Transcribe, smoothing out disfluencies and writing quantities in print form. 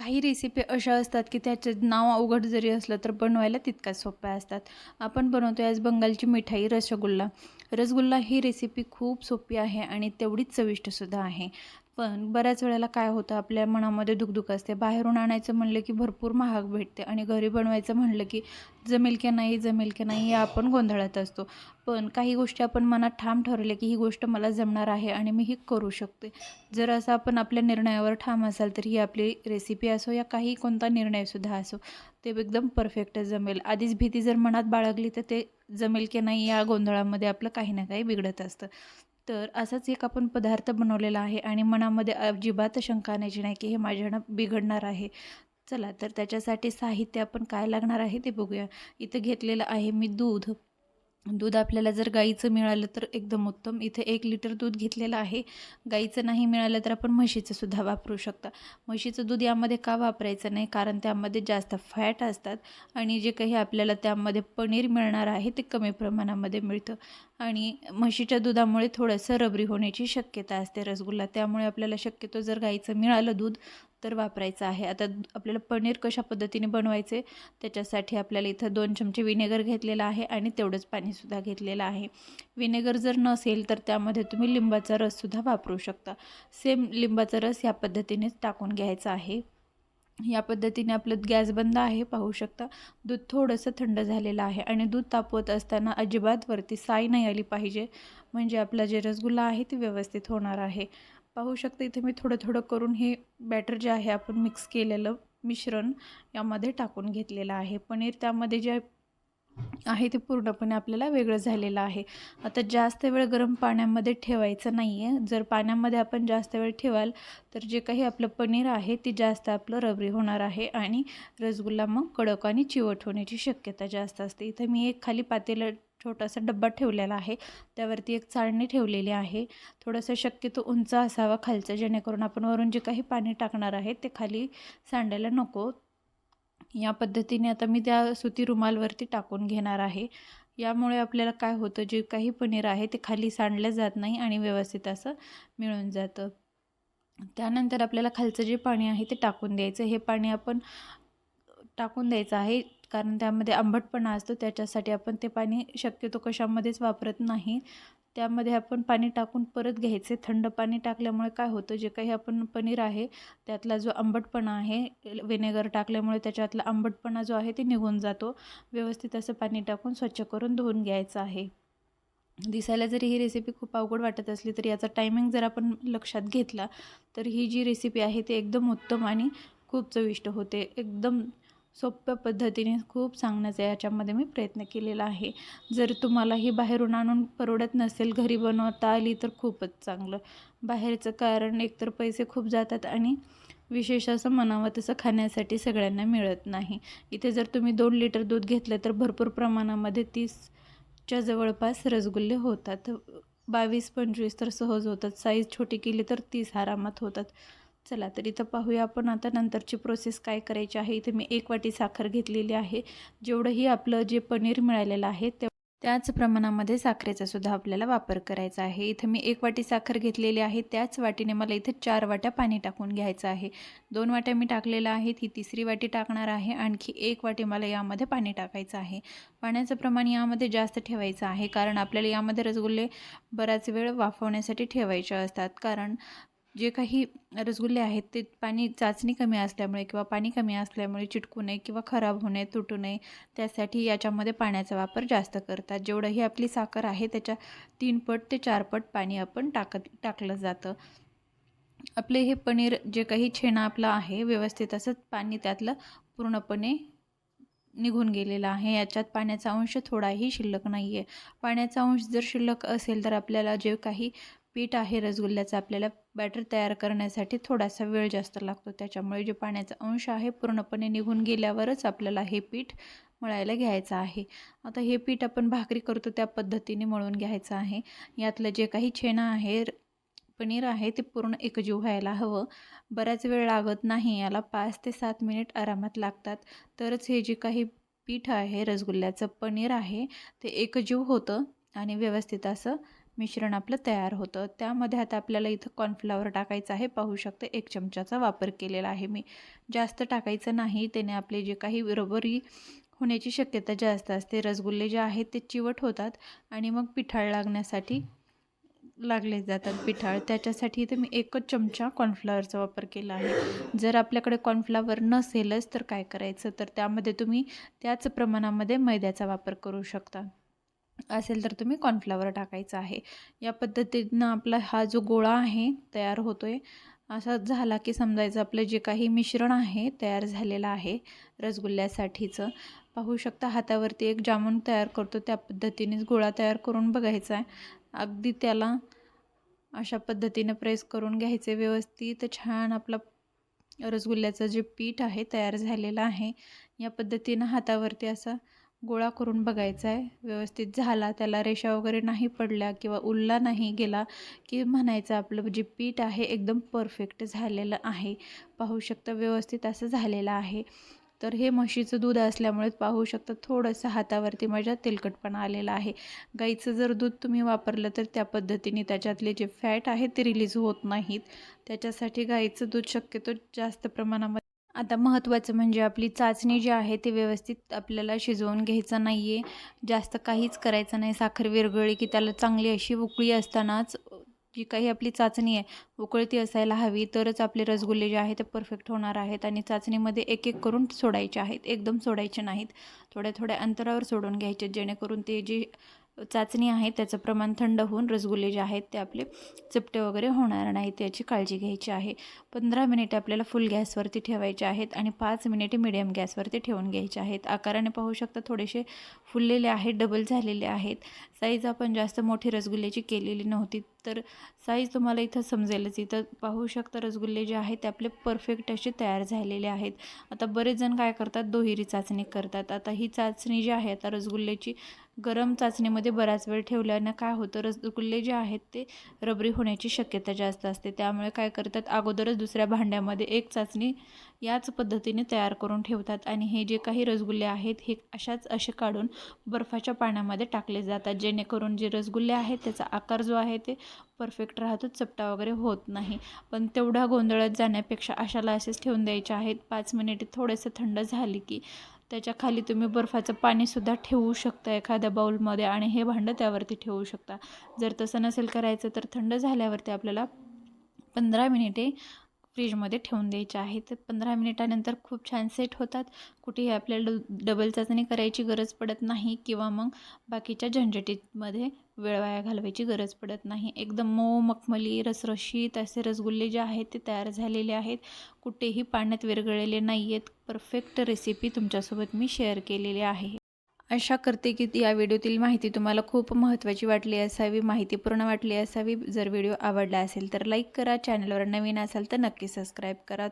काही रेसिपी अशा असतात की त्याचं नाव अवघड जरी असलं तर बनवायला तितक्याच सोप्या असतात. आपण बनवतोय आज बंगालची मिठाई रसगुल्ला. रसगुल्ला ही रेसिपी खूप सोपी आहे आणि तेवढीच चविष्टसुद्धा आहे. पण बऱ्याच वेळेला काय होतं, आपल्या मनामध्ये दुखदुख असते. बाहेरून आणायचं म्हणलं की भरपूर महाग भेटते आणि घरी बनवायचं म्हणलं की जमेल की नाही, जमेल की नाही या आपण गोंधळात असतो. पण काही गोष्टी आपण मनात ठाम ठरवले की ही गोष्ट मला जमणार आहे आणि मी ही करू शकते. जर असं आपण आपल्या निर्णयावर ठाम असाल तर ही आपली रेसिपी असो या काही कोणता निर्णयसुद्धा असो ते एकदम परफेक्ट जमेल. आधीच भीती जर मनात बाळगली तर ते जमेल की नाही या गोंधळामध्ये आपलं काही ना काही बिघडत असतं. तर असाच एक आपण पदार्थ बनवलेला आहे आणि मनामध्ये अजिबात शंका आणायची नाही की हे माझ्यानं बिघडणार आहे. चला तर त्याच्यासाठी साहित्य आपण काय लागणार आहे ते बघूया. इथं घेतलेलं आहे मी दूध. दूध आपल्याला जर गाईचं मिळालं तर एकदम उत्तम. इथे 1 लिटर दूध घेतलेलं आहे. गाईचं नाही मिळालं तर आपण म्हशीचं सुद्धा वापरू शकता. म्हशीचं दूध यामध्ये का वापरायचं नाही, कारण त्यामध्ये जास्त फॅट असतात आणि जे काही आपल्याला त्यामध्ये पनीर मिळणार आहे ते कमी प्रमाणामध्ये मिळतं आणि म्हशीच्या दुधामुळे थोडंसं रबरी होण्याची शक्यता असते रसगुल्ला. त्यामुळे आपल्याला शक्यतो जर गाईचं मिळालं दूध तर वापरायचं आहे. आता आपल्याला पनीर कशा पद्धतीने बनवायचे त्याच्यासाठी आपल्याला इथं 2 चमचे विनेगर घेतलेला आहे आणि तेवढंच पाणीसुद्धा घेतलेलं आहे. विनेगर जर नसेल तर त्यामध्ये तुम्ही लिंबाचा रससुद्धा वापरू शकता. सेम लिंबाचा रस या पद्धतीनेच टाकून घ्यायचा आहे. या पद्धतीने आपलं गॅस बंद आहे, पाहू शकता. दूध थोडंसं थंड झालेलं आहे आणि दूध तापवत असताना अजिबात वरती साय नाही आली पाहिजे, म्हणजे आपला जे रसगुल्ला आहे ते व्यवस्थित होणार आहे. पाहू शकता इथे मी थोडं थोडं करून हे बॅटर जे आहे आपण मिक्स केलेलं मिश्रण यामध्ये टाकून घेतलेलं आहे. पनीर त्यामध्ये जे आहे ते पूर्णपणे आपल्याला वेगळं झालेलं आहे. आता जास्त वेळ गरम पाण्यामध्ये ठेवायचं नाही आहे. जर पाण्यामध्ये आपण जास्त वेळ ठेवाल तर जे काही आपलं पनीर आहे ते जास्त आपलं रबरी होणार आहे आणि रसगुल्ला मग कडक आणि चिवट होण्याची शक्यता जास्त असते. इथं मी एक खाली पातेलं छोटासा डब्बा ठेवलेला आहे, त्यावरती एक चाळणी ठेवलेली आहे. थोडंसं शक्यतो उंच असावा खालचं, जेणेकरून आपण वरून जे काही पाणी टाकणार आहे ते खाली सांडायला नको. या पद्धतीने आता मी त्या सुती रुमालवरती टाकून घेणार आहे. यामुळे आपल्याला काय होतं, जे काही पनीर आहे ते खाली सांडलं जात नाही आणि व्यवस्थित असं मिळून जातं. त्यानंतर आपल्याला खालचं जे पाणी आहे ते टाकून द्यायचं. हे पाणी आपण टाकून द्यायचं आहे कारण त्यामध्ये आंबटपणा असतो, त्याच्यासाठी आपण ते पाणी शक्यतो कशामध्येच वापरत नाही. त्यामध्ये आपण पाणी टाकून परत घ्यायचे. थंड पाणी टाकल्यामुळे काय होतं, जे काही आपण पनीर आहे त्यातला जो आंबटपणा आहे, व्हिनेगर टाकल्यामुळे त्याच्यातला आंबटपणा जो आहे ते निघून जातो. व्यवस्थित असं पाणी टाकून स्वच्छ करून धुवून घ्यायचं आहे. दिसायला जरी ही रेसिपी खूप अवघड वाटत असली तरी याचा टायमिंग जर आपण लक्षात घेतला तर ही जी रेसिपी आहे ती एकदम उत्तम आणि खूप चविष्ट होते. एकदम सोप्या पद्धतीने खूप सांगण्याचा याच्यामध्ये मी प्रयत्न केलेला आहे. जर तुम्हाला ही बाहेरून आणून परवडत नसेल, घरी बनवता आली तर खूपच चांगलं. बाहेरचं कारण एकतर पैसे खूप जातात आणि विशेष असं म्हणावं तसं खाण्यासाठी सगळ्यांना मिळत नाही. इथे जर तुम्ही 2 लिटर दूध घेतलं तर भरपूर प्रमाणामध्ये 30च्या जवळपास रसगुल्ले होतात. 22-25 तर सहज होतात. साईज छोटी केली तर 30 आरामात होतात. चला तर इथं पाहूया आपण आता नंतरची प्रोसेस काय करायची आहे. इथे मी 1 वाटी साखर घेतलेली आहे. जेवढंही आपलं जे पनीर मिळालेलं आहे त्याच प्रमाणामध्ये साखरेचा सुद्धा आपल्याला वापर करायचा आहे. इथं मी 1 वाटी साखर घेतलेली आहे. त्याच वाटीने मला इथे 4 वाट्या पाणी टाकून घ्यायचं आहे. 2 वाट्या मी टाकलेलं आहे, ही तिसरी वाटी टाकणार आहे. आणखी 1 वाटी मला यामध्ये पाणी टाकायचं आहे. पाण्याचं प्रमाण यामध्ये जास्त ठेवायचं आहे, कारण आपल्याला यामध्ये रसगुल्ले बराच वेळ वाफवण्यासाठी ठेवायचे असतात. कारण जे काही रसगुल्ले आहेत ते पाणी चाचणी कमी असल्यामुळे किंवा पाणी कमी असल्यामुळे चिटकू नये किंवा खराब होऊ नये, तुटू नये, त्यासाठी याच्यामध्ये पाण्याचा वापर जास्त करतात. जेवढंही आपली साखर आहे त्याच्या 3 पट ते 4 पट पाणी आपण टाकलं जातं. आपले हे पनीर जे काही छेना आपला आहे व्यवस्थित असं पाणी त्यातलं पूर्णपणे निघून गेलेला आहे. याच्यात पाण्याचा अंश थोडाही शिल्लक नाही आहे. पाण्याचा अंश जर शिल्लक असेल तर आपल्याला जे काही पीठ आहे रसगुल्ल्याचं, आपल्याला बॅटर तयार करण्यासाठी थोडासा वेळ जास्त लागतो. त्याच्यामुळे जे पाण्याचा अंश आहे पूर्णपणे निघून गेल्यावरच आपल्याला हे पीठ मळायला घ्यायचं आहे. आता हे पीठ आपण भाकरी करतो त्या पद्धतीने मळून घ्यायचं आहे. यातलं जे काही छेना आहे, पनीर आहे ते पूर्ण एकजीव व्हायला हवं. बराच वेळ लागत नाही याला, 5 ते 7 मिनिट आरामात लागतात. तरच हे जे काही पीठ आहे रसगुल्ल्याचं पनीर आहे ते एकजीव होतं आणि व्यवस्थित असं मिश्रण आपलं तयार होतं. त्यामध्ये आता आपल्याला इथं कॉर्नफ्लॉवर टाकायचं आहे. पाहू शकते 1 चमचाचा वापर केलेला आहे मी. जास्त टाकायचं नाही, त्याने आपले जे काही रबरी होण्याची शक्यता जास्त असते. रसगुल्ले जे आहेत ते चिवट होतात आणि मग पिठाळ लागण्यासाठी लागले जातात पिठाळ. त्याच्यासाठी इथे मी 1च चमचा कॉर्नफ्लॉवरचा वापर केला आहे. जर आपल्याकडे कॉर्नफ्लॉवर नसेलच तर काय करायचं, तर त्यामध्ये तुम्ही त्याच प्रमाणामध्ये मैद्याचा वापर करू शकता. असेल तर तुम्ही कॉर्नफ्लॉवर टाकायचं आहे. या पद्धतीनं आपला हा जो गोळा आहे तयार होतोय. असा झाला की समजायचं आपलं जे काही मिश्रण आहे तयार झालेलं आहे रसगुल्ल्यासाठीचं. पाहू शकता हातावरती एक जामून तयार करतो त्या पद्धतीनेच गोळा तयार करून बघायचा आहे. अगदी त्याला अशा पद्धतीने प्रेस करून घ्यायचे व्यवस्थित. छान आपला रसगुल्ल्याचं जे पीठ आहे तयार झालेलं आहे. या पद्धतीनं हातावरती असा गोळा करून बघायचा आहे. व्यवस्थित झाला, त्याला रेषा वगैरे नाही पडल्या किंवा उरला नाही गेला की म्हणायचं आपलं जे पीठ आहे एकदम परफेक्ट झालेलं आहे. पाहू शकता व्यवस्थित असं झालेलं आहे. तर हे म्हशीचं दूध असल्यामुळे पाहू शकता थोडंसं हातावरती माझ्या तेलकटपणा आलेला आहे. गाईचं जर दूध तुम्ही वापरलं तर त्या पद्धतीने त्याच्यातले जे फॅट आहे ते रिलीज होत नाहीत. त्याच्यासाठी गाईचं दूध शक्यतो जास्त प्रमाणामध्ये. आता महत्त्वाचं म्हणजे आपली चाचणी जी आहे ती व्यवस्थित आपल्याला शिजवून घ्यायचं नाही आहे. जास्त काहीच करायचं नाही. साखर विरघळली की त्याला चांगली अशी उकळी असतानाच जी काही आपली चाचणी आहे उकळती असायला हवी, तरच आपले रसगुल्ले जे आहेत ते परफेक्ट होणार आहेत. आणि चाचणीमध्ये एक एक करून सोडायचे आहेत, एकदम सोडायचे नाहीत. थोड्या थोड्या अंतरावर सोडून घ्यायचे, जेणेकरून ते जी चाचणी आहे त्याचं प्रमाण थंड होऊन रसगुल्ले जे आहेत ते आपले चपटे वगैरे होणार नाही, त्याची काळजी घ्यायची आहे. 15 मिनिटे आपल्याला फुल गॅसवरती ठेवायचे आहेत आणि 5 मिनिटे मिडियम गॅसवरती ठेवून घ्यायचे आहेत. आकाराने पाहू शकता थोडेसे फुललेले आहेत, डबल झालेले आहेत. साईज आपण जास्त मोठी रसगुल्ल्याची केलेली नव्हती, तर साईज तुम्हाला इथं समजेलच. इथं पाहू शकता रसगुल्ले जे आहेत ते आपले परफेक्ट असे तयार झालेले आहेत. आता बरेच जण काय करतात, दुहेरी चाचणी करतात. आता ही चाचणी जी आहे आता रसगुल्ल्याची गरम चाचणीमध्ये बराच वेळ ठेवल्यानं काय होतं, रसगुल्ले जे आहेत ते रबरी होण्याची शक्यता जास्त असते. त्यामुळे काय करतात, अगोदरच दुसऱ्या भांड्यामध्ये एक चाचणी याच पद्धतीने तयार करून ठेवतात आणि हे जे काही रसगुल्ले आहेत हे असे काढून बर्फाच्या पाण्यामध्ये टाकले जातात, जेणेकरून जे रसगुल्ले आहेत त्याचा आकार जो आहे ते परफेक्ट राहतो, चपटा वगैरे होत नाही. पण तेवढा गोंधळात जाण्यापेक्षा अशाला असेच ठेवून द्यायचे आहेत. 5 मिनिटे थोडेसे थंड झाले की त्याच्या खाली तुम्ही बर्फाचं पाणीसुद्धा ठेवू शकता एखाद्या बाउलमध्ये आणि हे भांडं त्यावरती ठेवू शकता. जर तसं नसेल करायचं तर थंड झाल्यावरती आपल्याला 15 मिनिटे फ्रीजमध्ये ठेवून द्यायचे आहेत. तर 15 मिनिटानंतर खूप छान सेट होतात. कुठेही आपल्याला डबल चाचणी करायची गरज पडत नाही किंवा मग बाकीच्या झंझटीमध्ये वेळ वाया घालवायची गरज पडत नाही. एकदम मऊ मखमली रसरशीत असे रसगुल्ले जे आहेत ते तयार झालेले आहेत. कुठेही पाण्यात विरघळलेले नाही आहेत. परफेक्ट रेसिपी तुमच्यासोबत मी शेअर केलेली आहे. आशा करते की या व्हिडिओतील माहिती तुम्हाला खूप महत्त्वाची वाटली असावी, माहितीपूर्ण वाटली असावी. जर व्हिडिओ आवडला असेल तर लाईक करा. चॅनलवर नवीन असाल तर नक्की सबस्क्राईब करा.